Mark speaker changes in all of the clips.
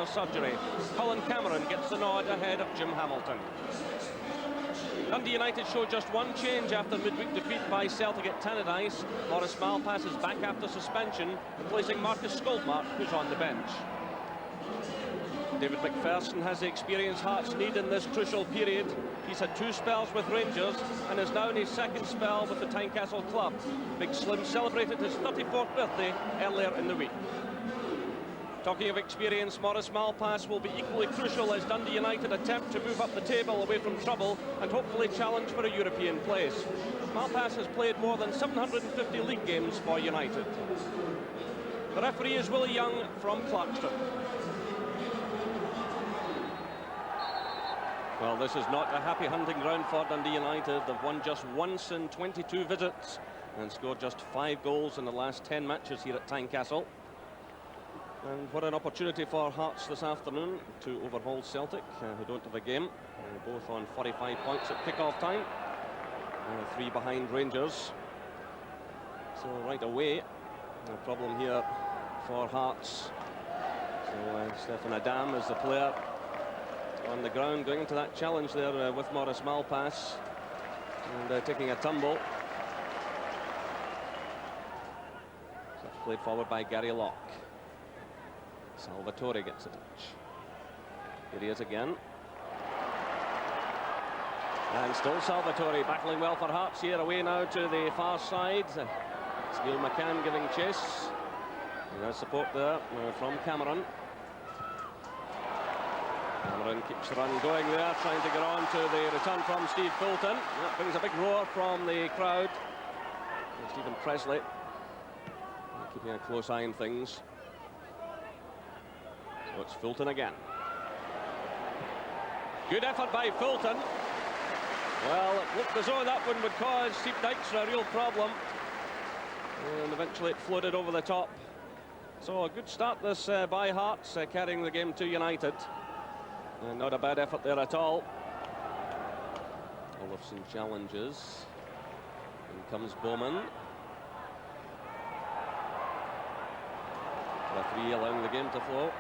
Speaker 1: minor surgery. Colin Cameron gets the nod ahead of Jim Hamilton. Dundee United show just one change after midweek defeat by Celtic at Tannadice. Maurice Malpass is back after suspension, replacing Marcus Goldmark, who's on the bench. David McPherson has the experience Hearts need in this crucial period. He's had 2 spells with Rangers and is now in his 2nd spell with the Tynecastle club. Big Slim celebrated his 34th birthday earlier in the week. Talking of experience, Maurice Malpass will be equally crucial as Dundee United attempt to move up the table away from trouble and hopefully challenge for a European place. Malpass has played more than 750 league games for United. The referee is Willie Young from Clarkston. Well, this is not a happy hunting ground for Dundee United. They've won just once in 22 visits and scored just 5 goals in the last 10 matches here at Tynecastle. And what an opportunity for Hearts this afternoon to overhaul Celtic, who don't have a game. Both on 45 points at kick-off time. 3 behind Rangers. So right away, no problem here for Hearts. So Stefan Adam is the player on the ground going into that challenge there with Maurice Malpass. And taking a tumble. So it's played forward by Gary Locke. Salvatore gets a touch. Here he is again. And still Salvatore battling well for Hearts here, away now to the far side. It's Neil McCann giving chase. And there's support there from Cameron. Cameron keeps the run going there, trying to get on to the return from Steve Fulton. That brings a big roar from the crowd. And Stephen Presley keeping a close eye on things. So it's Fulton again. Good effort by Fulton. Well, it looked as though that one would cause Steve Dykstra a real problem. And eventually it floated over the top. So a good start this by Hearts, carrying the game to United. And not a bad effort there at all. Olofsson challenges. In comes Bowman. Referee allowing the game to flow.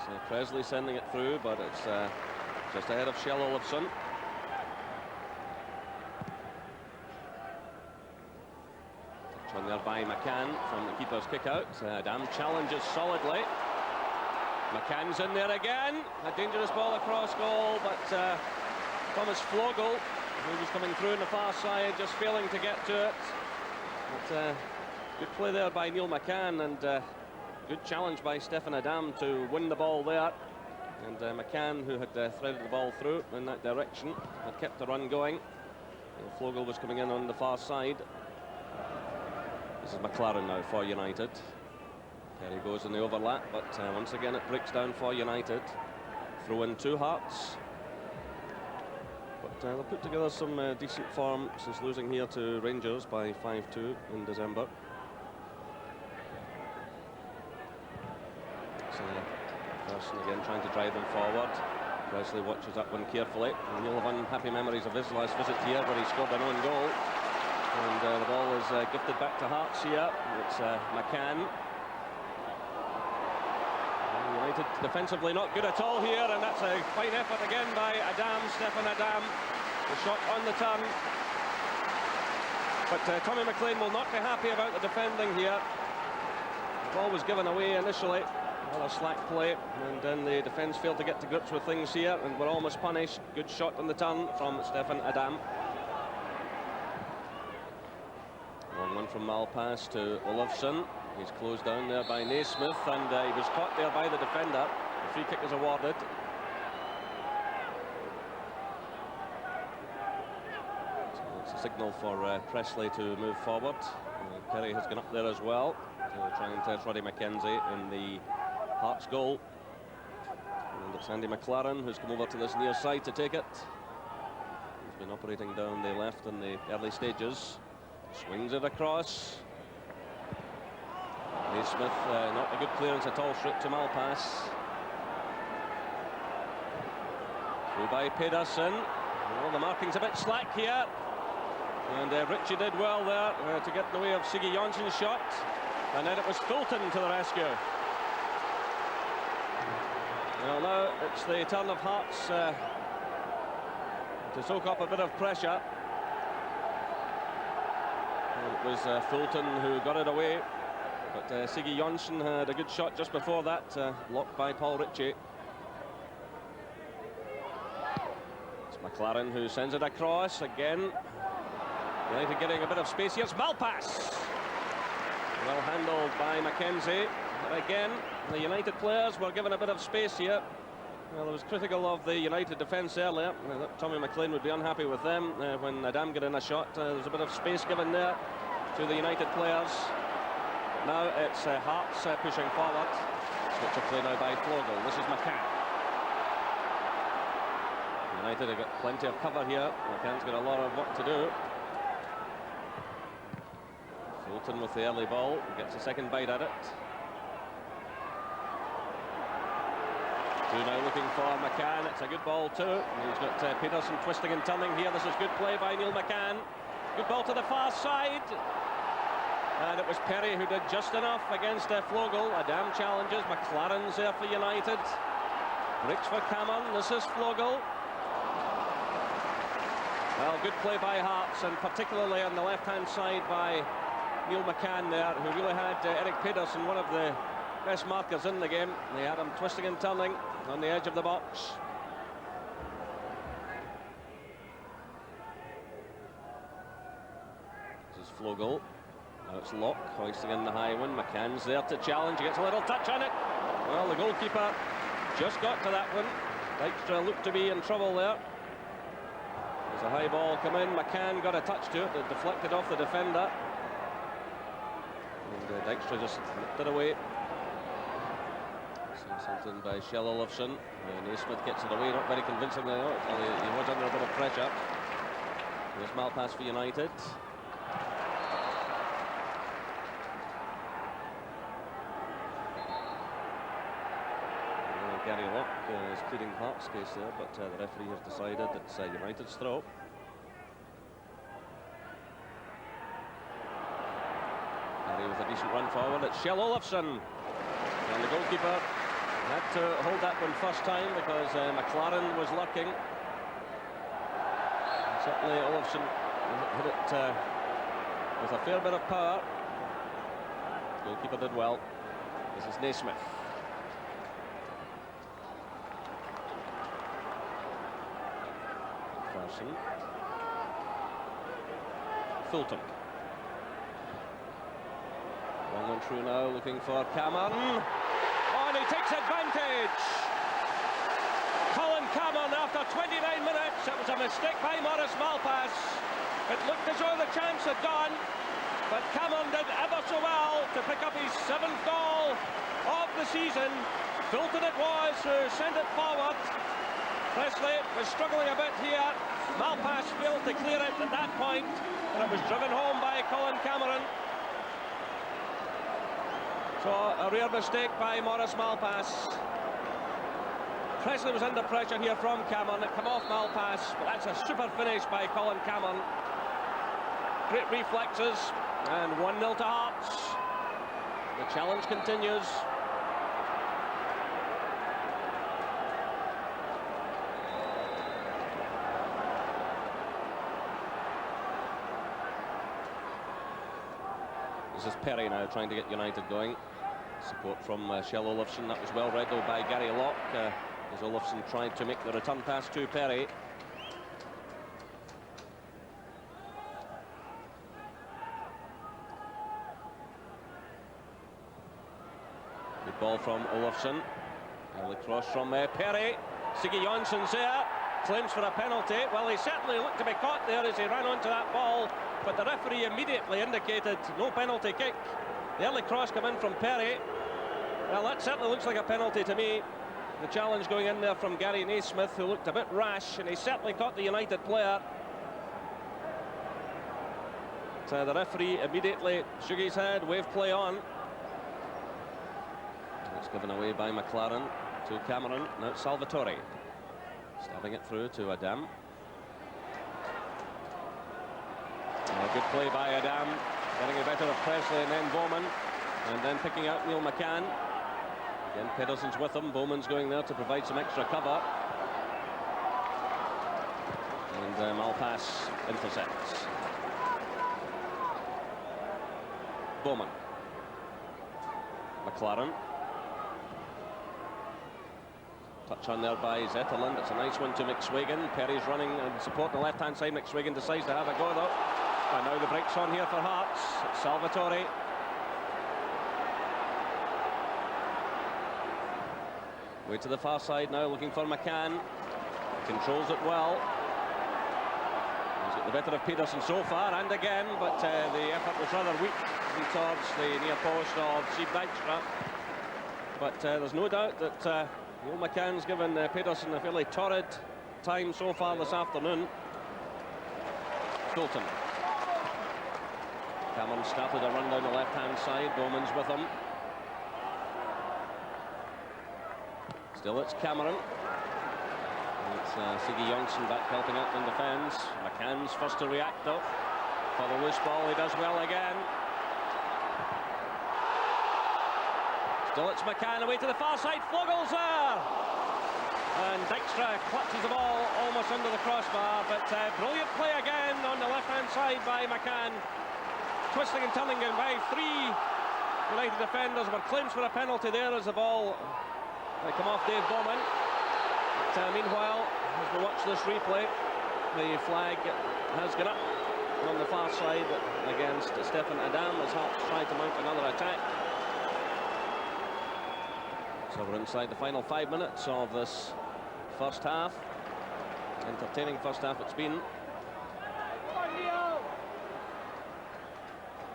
Speaker 1: So Presley sending it through, but it's just ahead of Shell Olofsson. Touch on there by McCann from the keeper's kick-out. Adam challenges solidly. McCann's in there again. A dangerous ball across goal, but Thomas Flogel, who was coming through on the far side, just failing to get to it. But good play there by Neil McCann, and good challenge by Stefan Adam to win the ball there. And McCann, who had threaded the ball through in that direction, had kept the run going. And Flogel was coming in on the far side. This is McLaren now for United. There he goes in the overlap, but once again it breaks down for United. Throw in 2 Hearts. But they'll put together some decent form since losing here to Rangers by 5-2 in December. Person again trying to drive them forward. Presley watches that one carefully, and he'll have unhappy memories of his last visit here where he scored an own goal. And the ball is gifted back to Hearts here. It's McCann. United defensively not good at all here, and that's a fine effort again by Adam, Stefan Adam. The shot on the turn. But Tommy McLean will not be happy about the defending here. The ball was given away initially. A slack play, and then the defence failed to get to grips with things here, and were almost punished. Good shot on the turn from Stefan Adam. Long one from Malpass to Olofsson. He's closed down there by Naismith, and he was caught there by the defender. The free kick is awarded. So it's a signal for Presley to move forward. Perry has gone up there as well to try and test Roddy McKenzie in the Hearts goal. And it's Andy McLaren who's come over to this near side to take it. He's been operating down the left in the early stages. Swings it across. Naismith, not a good clearance at all, straight to Malpass. Through by Pedersen. Well, the marking's a bit slack here. And Ritchie did well there to get in the way of Siggy Jonsson's shot. And then it was Fulton to the rescue. now it's the turn of Hearts to soak up a bit of pressure. And it was Fulton who got it away, but Siggy Jonsson had a good shot just before that, blocked by Paul Ritchie. It's McLaren who sends it across again. United getting a bit of space here. It's Malpass. Well handled by Mackenzie. But again, the United players were given a bit of space here. Well, I was critical of the United defence earlier. Tommy McLean would be unhappy with them when Adam got in a shot. There's a bit of space given there to the United players. Now it's Hearts pushing forward. Switch of play now by Flogel. This is McCann. United have got plenty of cover here. McCann's got a lot of work to do. Fulton with the early ball. Gets a second bite at it. Now looking for McCann. It's a good ball too. He's got Peterson twisting and turning here. This is good play by Neil McCann. Good ball to the far side. And it was Perry who did just enough against Flogel. Adam challenges. McLaren's there for United. Breaks for Cameron. This is Flogel. Well, good play by Hearts, and particularly on the left-hand side by Neil McCann there, who really had Eric Pedersen, one of the best markers in the game. They had him twisting and turning on the edge of the box. This is Flogel. Now it's Locke hoisting in the high one. McCann's there to challenge. He gets a little touch on it. Well, the goalkeeper just got to that one. Dykstra looked to be in trouble there. There's a high ball come in. McCann got a touch to it. It deflected off the defender. And Dykstra just nipped it away. Something by Shell Olofsson. Naismith gets it away, not very convincingly. He was under a bit of pressure. There's Malpass for United. Gary Locke is pleading Hearts case there, but the referee has decided it's United's throw. Gary with a decent run forward. It's Shell Olofsson. And the goalkeeper had to hold that one first time because McLaren was lurking. And certainly Olofsson hit it with a fair bit of power. The goalkeeper did well. This is Naismith. Carson. Fulton. Long one through now, looking for Cameron. Oh, and he takes advantage. Colin Cameron after 29 minutes. It was a mistake by Maurice Malpass. It looked as though the chance had gone, but Cameron did ever so well to pick up his 7th goal of the season. Fulton it was who sent it forward. Presley was struggling a bit here. Malpass failed to clear it at that point, and it was driven home by Colin Cameron. So a rare mistake by Maurice Malpass. Presley was under pressure here from Cameron. It came off Malpass, but that's a super finish by Colin Cameron. Great reflexes, and 1-0 to Hearts. The challenge continues. This is Perry now trying to get United going. Support from Shell Olofsson. That was well read though by Gary Locke as Olofsson tried to make the return pass to Perry. Good ball from Olofsson. Early cross from Perry. Siggy Jonsson's there. Claims for a penalty. Well, he certainly looked to be caught there as he ran onto that ball, but the referee immediately indicated no penalty kick. The early cross came in from Perry. Well, that certainly looks like a penalty to me. The challenge going in there from Gary Naismith, who looked a bit rash, and he certainly caught the United player. So the referee immediately shook his head, waved play on. It's given away by McLaren to Cameron. Now it's Salvatore. Stabbing it through to Adam. A good play by Adam, getting a better of Presley and then Bowman, and then picking out Neil McCann. Again, Pedersen's with him. Bowman's going there to provide some extra cover. And Malpass intercepts. Bowman. McLaren. Touch on there by Zetterlund. It's a nice one to McSwagan. Perry's running and supporting the left-hand side. McSwagan decides to have a go though. And now the break's on here for Hearts. It's Salvatore. Way to the far side now, looking for McCann. Controls it well. He's got the better of Pedersen so far, and again, but the effort was rather weak towards the near post of Sieb Dijkstra. But there's no doubt that Neil McCann's given Pedersen a fairly torrid time so far this afternoon. Fulton. Cameron started a run down the left-hand side. Bowman's with him. Still it's Cameron. It's Siggy Jonsson back helping out in defence. McCann's first to react though. For the loose ball, he does well again. Still it's McCann away to the far side. Flogel's there! And Dijkstra clutches the ball almost under the crossbar, but brilliant play again on the left-hand side by McCann. Twisting and turning and by three United defenders, were claims for a penalty there as the ball come off Dave Bowman. But meanwhile, as we watch this replay, the flag has gone up on the far side against Stefan Adam as Hearts try to mount another attack. So we're inside the final 5 minutes of this first half. Entertaining first half it's been.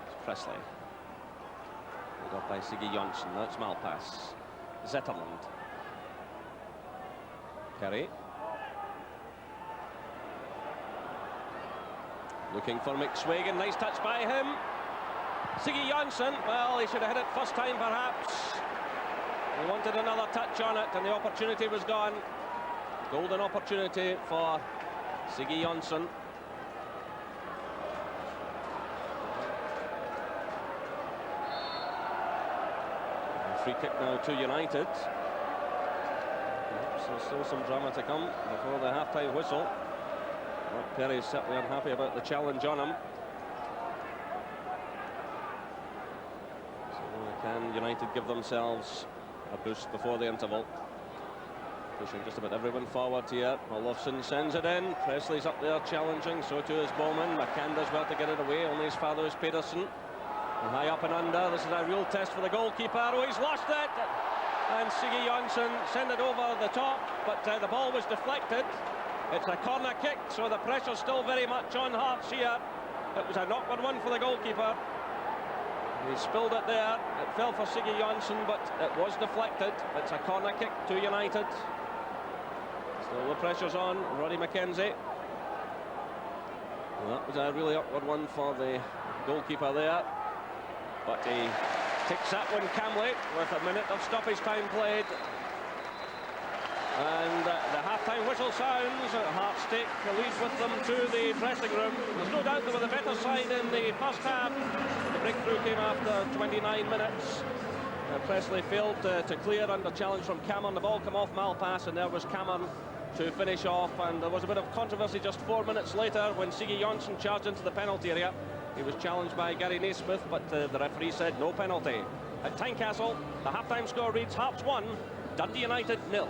Speaker 1: It's Presley. Pulled up by Siggy Jonsson. Now it's Malpass. Zetterlund. Perry. Looking for McSwagan. Nice touch by him. Siggy Jonsson. Well, he should have hit it first time perhaps. He wanted another touch on it and the opportunity was gone. Golden opportunity for Siggy Jonsson. Free kick now to United. There's still some drama to come before the half-time whistle. Mark Perry's certainly unhappy about the challenge on him. So can United give themselves a boost before the interval? Pushing just about everyone forward here. Olofsson sends it in. Presley's up there challenging. So too is Bowman. McCann does well to get it away. Only his father is Pedersen. And high up and under. This is a real test for the goalkeeper. Oh, he's lost it. And Siggy Jonsson sent it over the top, but the ball was deflected. It's a corner kick, so the pressure's still very much on Hearts here. It was an awkward one for the goalkeeper. He spilled it there. It fell for Siggy Jonsson, but it was deflected. It's a corner kick to United. Still the pressure's on. Roddy McKenzie. Well, that was a really awkward one for the goalkeeper there. But he takes that one calmly with a minute of stoppage time played. And the half-time whistle sounds. Hearts take the lead with them to the dressing room. There's no doubt they were the better side in the first half. The breakthrough came after 29 minutes. Presley failed to clear under challenge from Cameron. The ball came off Malpass and there was Cameron to finish off. And there was a bit of controversy just 4 minutes later when Siggy Jonsson charged into the penalty area. He was challenged by Gary Naismith, but the referee said no penalty. At Tynecastle, the half-time score reads Hearts 1, Dundee United 0.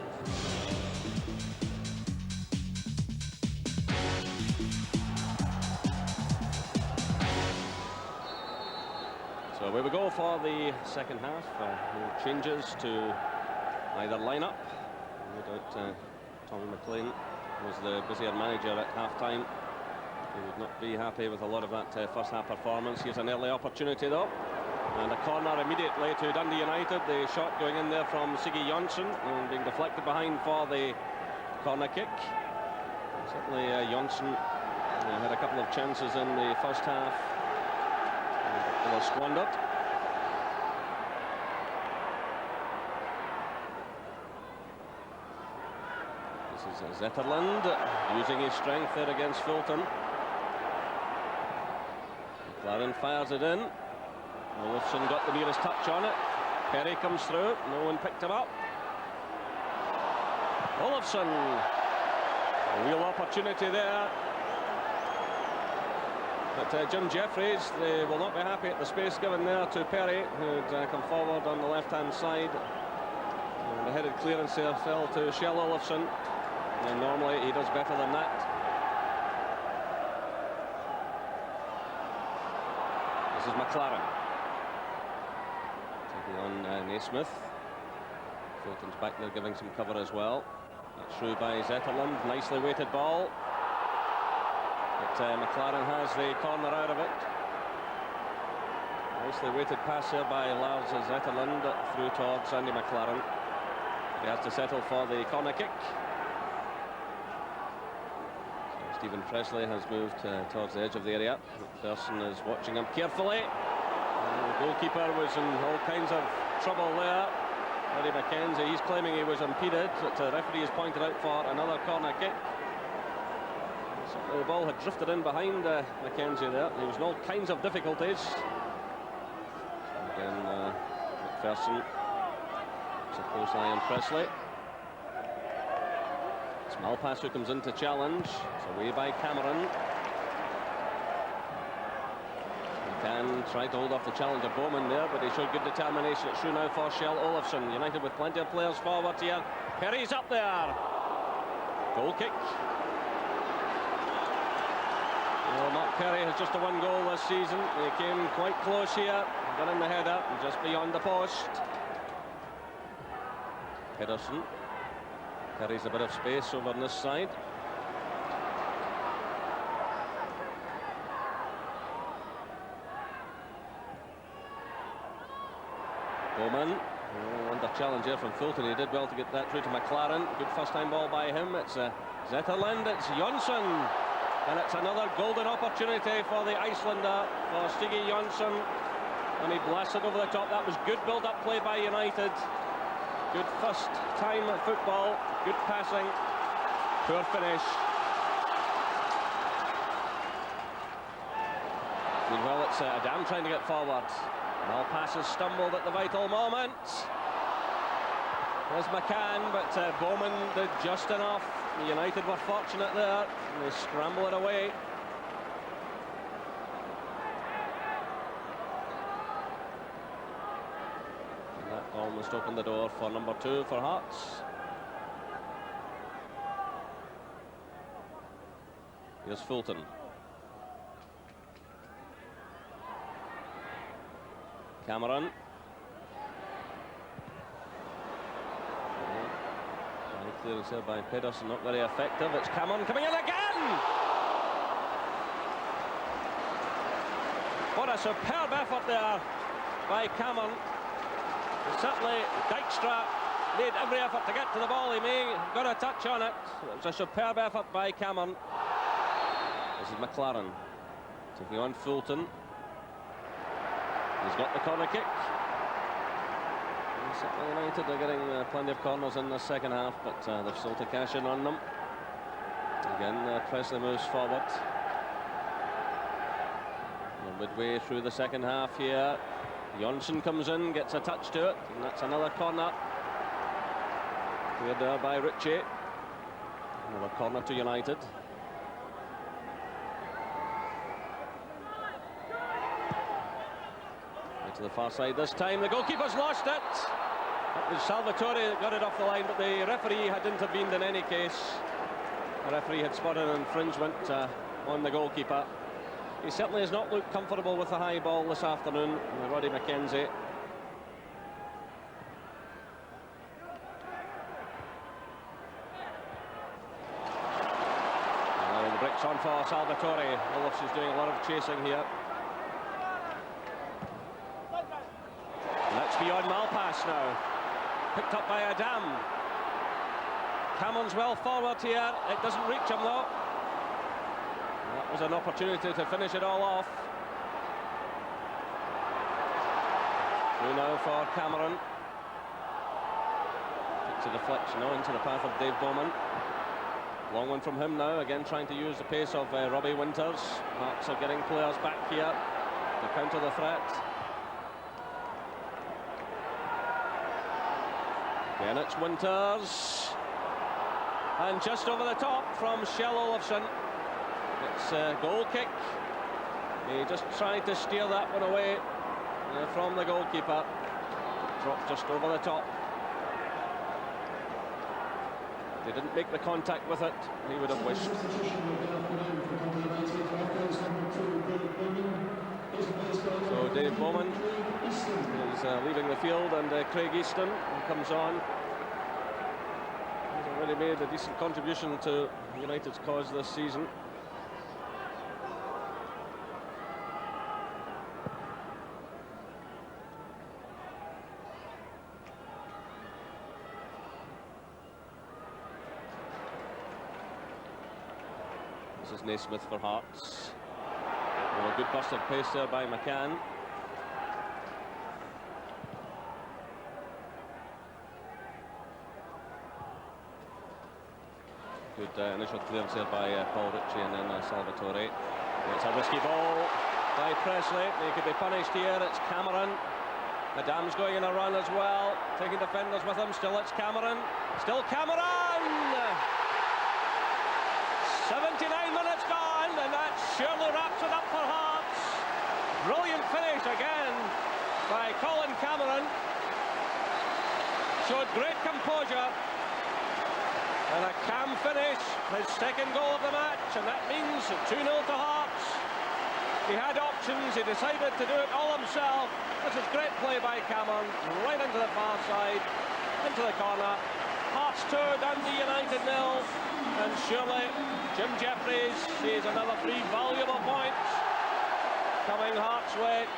Speaker 1: So away we go for the second half. No changes to either lineup. No doubt Tommy McLean was the busier manager at half-time. He would not be happy with a lot of that first half performance. Here's an early opportunity though. And a corner immediately to Dundee United. The shot going in there from Siggy Jonsson and being deflected behind for the corner kick. Certainly Jonsson had a couple of chances in the first half. They were squandered. This is Zetterlund using his strength there against Fulton. McLaren fires it in. Olofsson got the nearest touch on it. Perry comes through, no one picked him up. Olafsson, a real opportunity there. But Jim Jeffries, they will not be happy at the space given there to Perry, who'd come forward on the left-hand side. And the headed clearance there fell to Shell Olafsson, and normally he does better than that. This is McLaren taking on Naismith. Fulton's back there giving some cover as well. That's through by Zetterlund, nicely weighted ball. But McLaren has the corner out of it. Nicely weighted pass here by Lars Zetterlund through towards Andy McLaren. He has to settle for the corner kick. So Stephen Presley has moved towards the edge of the area. McPherson is watching him carefully. And the goalkeeper was in all kinds of trouble there. Eddie McKenzie, he's claiming he was impeded, but the referee has pointed out for another corner kick. The ball had drifted in behind McKenzie there. He was in all kinds of difficulties. Again, McPherson. It's a close eye on Presley. It's Malpass who comes in to challenge. It's away by Cameron. Can try to hold off the challenger Bowman there, but he showed good determination. It's through now for Shell Olafsson. United with plenty of players forward here. Perry's up there. Goal kick. Well, Mark Perry has just a one goal this season. He came quite close here, got in the header and just beyond the post. Pedersen. Perry's a bit of space over on this side. Bowman, under challenge here from Fulton. He did well to get that through to McLaren. Good first time ball by him. It's Zetterlund, it's Jonsson. And it's another golden opportunity for the Icelander, for Stig Jonsson. And he blasted over the top. That was good build-up play by United. Good first time at football. Good passing. Poor finish. Meanwhile, it's Adam trying to get forward. Malpass has stumbled at the vital moment. There's McCann, but Bowman did just enough. United were fortunate there. They scramble it away. And that almost opened the door for number 2 for Hearts. Here's Fulton. Cameron. Clearance here by Pedersen, not very effective. It's Cameron coming in again! What a superb effort there by Cameron. Certainly Dijkstra made every effort to get to the ball. He may have got a touch on it. It was a superb effort by Cameron. This is McLaren taking on Fulton. He's got the corner kick. United are getting plenty of corners in the second half, but they've still to cash in on them. Again, Presley moves forward. We're midway through the second half here. Jonsson comes in, gets a touch to it, and that's another corner. Cleared there by Ritchie. Another corner to United. To the far side this time. The goalkeeper's lost it. It was Salvatore that got it off the line, but the referee had intervened in any case. The referee had spotted an infringement on the goalkeeper. He certainly has not looked comfortable with the high ball this afternoon, Roddy McKenzie. Now the break's on for Salvatore. Olafsson's doing a lot of chasing here. That's beyond Malpass now. Picked up by Adam. Cameron's well forward here. It doesn't reach him though. That was an opportunity to finish it all off. Through now for Cameron. It's a deflection now into the path of Dave Bowman. Long one from him now, again trying to use the pace of Robbie Winters. Hearts are getting players back here to counter the threat. Again, it's Winters. And just over the top from Shell Olafsson. It's a goal kick. He just tried to steer that one away from the goalkeeper. Dropped just over the top. They didn't make the contact with it, he would have wished. So Dave Bowman is leaving the field, and Craig Easton comes on. He's already made a decent contribution to United's cause this season. This is Naismith for Hearts. A good burst of pace there by McCann. Good initial clearance there by Paul Ritchie, and then Salvatore. It's a risky ball by Presley. He could be punished here. It's Cameron. Adam's going in a run as well, taking defenders with him. Still it's Cameron. Still Cameron! 79 minutes gone, and that surely wraps it up for Hearts. Brilliant finish again by Colin Cameron. Showed great composure. And a calm finish, his second goal of the match, and that means 2-0 to Hearts. He had options, he decided to do it all himself. This is great play by Cameron, right into the far side, into the corner. Hearts 2, Dundee United 0, and surely Jim Jeffries sees another 3 valuable points coming Hearts' way.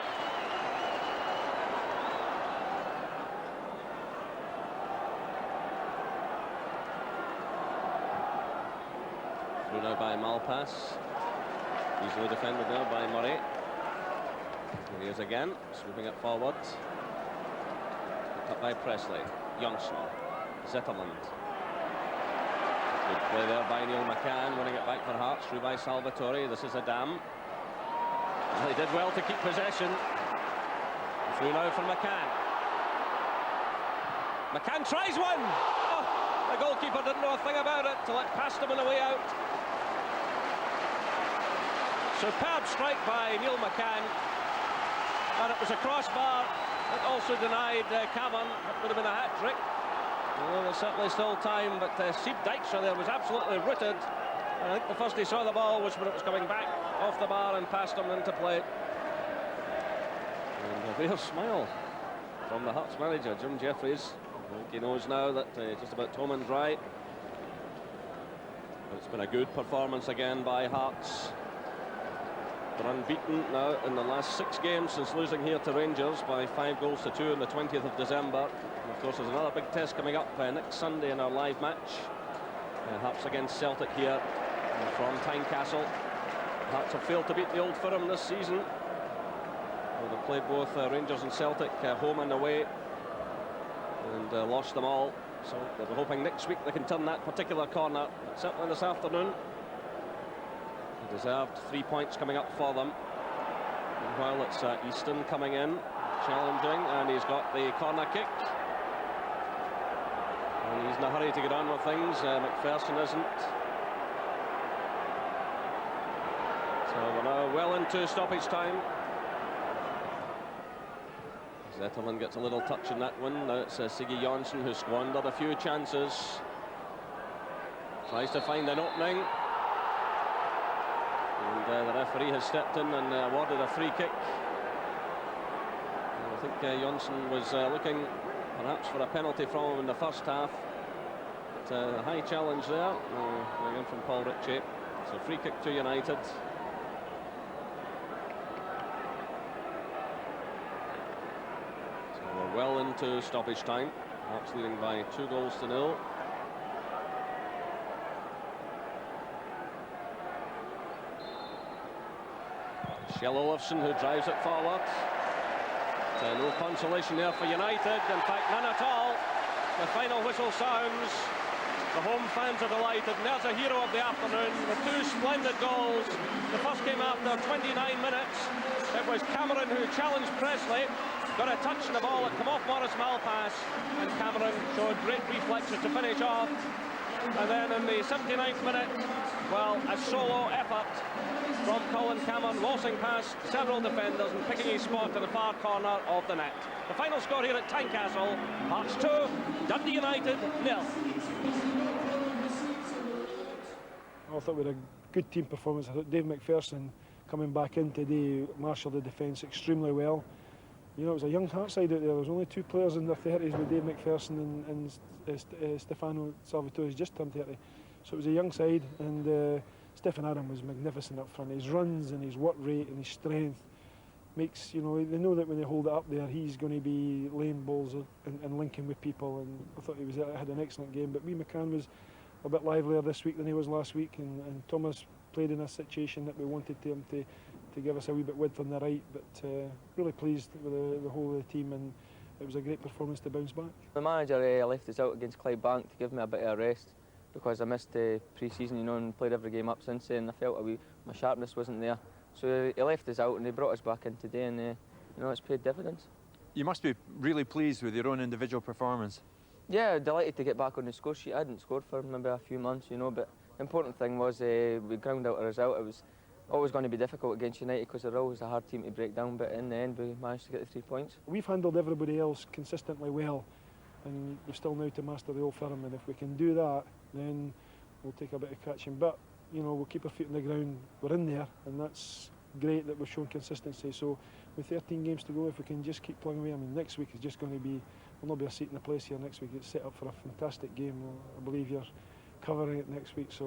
Speaker 1: Through now by Malpass. Easily defended now by Murray. Here he is again, swooping it forward. Picked up by Presley. Youngson. Zetterland. Good play there by Neil McCann, winning it back for Hearts, through by Salvatore. This is Adam. They did well to keep possession. Through now from McCann. McCann tries one! Oh, the goalkeeper didn't know a thing about it till it passed him on the way out. Superb strike by Neil McCann. And it was a crossbar that also denied Cameron. It would have been a hat-trick. Well, there's certainly still time, but Steve Dykstra there was absolutely rooted. And I think the first he saw the ball was when it was coming back off the bar and past him into play. And a real smile from the Hearts manager, Jim Jeffries. I think he knows now that just about home and dry. But it's been a good performance again by Hearts. They're unbeaten now in the last 6 games since losing here to Rangers by 5-2 on the 20th of December. And of course, there's another big test coming up next Sunday in our live match. Hearts against Celtic here from Tynecastle. Hearts have failed to beat the Old Firm this season. Well, they've played both Rangers and Celtic home and away, and lost them all. So they're hoping next week they can turn that particular corner. But certainly this afternoon, deserved 3 points coming up for them. Meanwhile, it's Easton coming in, challenging, and he's got the corner kick. And he's in a hurry to get on with things. McPherson isn't. So we're now well into stoppage time. Zetterland gets a little touch in that one. Now it's Siggy Jonsson, who squandered a few chances. Tries to find an opening. And the referee has stepped in and awarded a free kick. And I think Jonsson was looking perhaps for a penalty from him in the first half. But a high challenge there, going in from Paul Ritchie. So free kick to United. So we're well into stoppage time. Hearts leading by 2-0. Shell Olafsson, who drives it forward. No consolation there for United, in fact none at all. The final whistle sounds. The home fans are delighted, and there's a hero of the afternoon with 2 splendid goals. The first came after 29 minutes. It was Cameron who challenged Presley. got a touch on the ball, it come off Morris Malpass, and Cameron showed great reflexes to finish off. And then in the 79th minute, well, a solo effort from Colin Cameron, waltzing past several defenders and picking his spot in the far corner of the net. The final score here at Tynecastle, Hearts 2, Dundee United 0.
Speaker 2: I thought we had a good team performance. I thought Dave McPherson coming back in today marshalled the defence extremely well. You know, it was a young Hearts side out there. There was only 2 players in their 30s with Dave McPherson and Stefano Salvatore, who's just turned 30. So it was a young side, and Stephen Adam was magnificent up front. His runs and his work rate and his strength makes, you know, they know that when they hold it up there, he's going to be laying balls and linking with people. And I thought he had an excellent game. But McCann was a bit livelier this week than he was last week, and Thomas played in a situation that we wanted him to give us a wee bit width on the right, but really pleased with the whole of the team, and it was a great performance to bounce back.
Speaker 3: The manager left us out against Clydebank to give me a bit of a rest because I missed the pre-season, you know, and played every game up since then. I felt my sharpness wasn't there, so he left us out and he brought us back in today, and you know, it's paid dividends. You must be really pleased with your own individual performance. Yeah, delighted to get back on the score sheet. I hadn't scored for maybe a few months, you know, but the important thing was we ground out a result. It was always going to be difficult against United because they're always a hard team to break down, but in the end we managed to get the 3 points. We've handled everybody else consistently well, and we're still now to master the Old Firm, and if we can do that, then we'll take a bit of catching. But, you know, we'll keep our feet on the ground. We're in there, and that's great that we've shown consistency. So with 13 games to go, if we can just keep plugging away, I mean, next week is just going to be, there'll not be a seat in the place here next week. It's set up for a fantastic game. I believe you're covering it next week. So.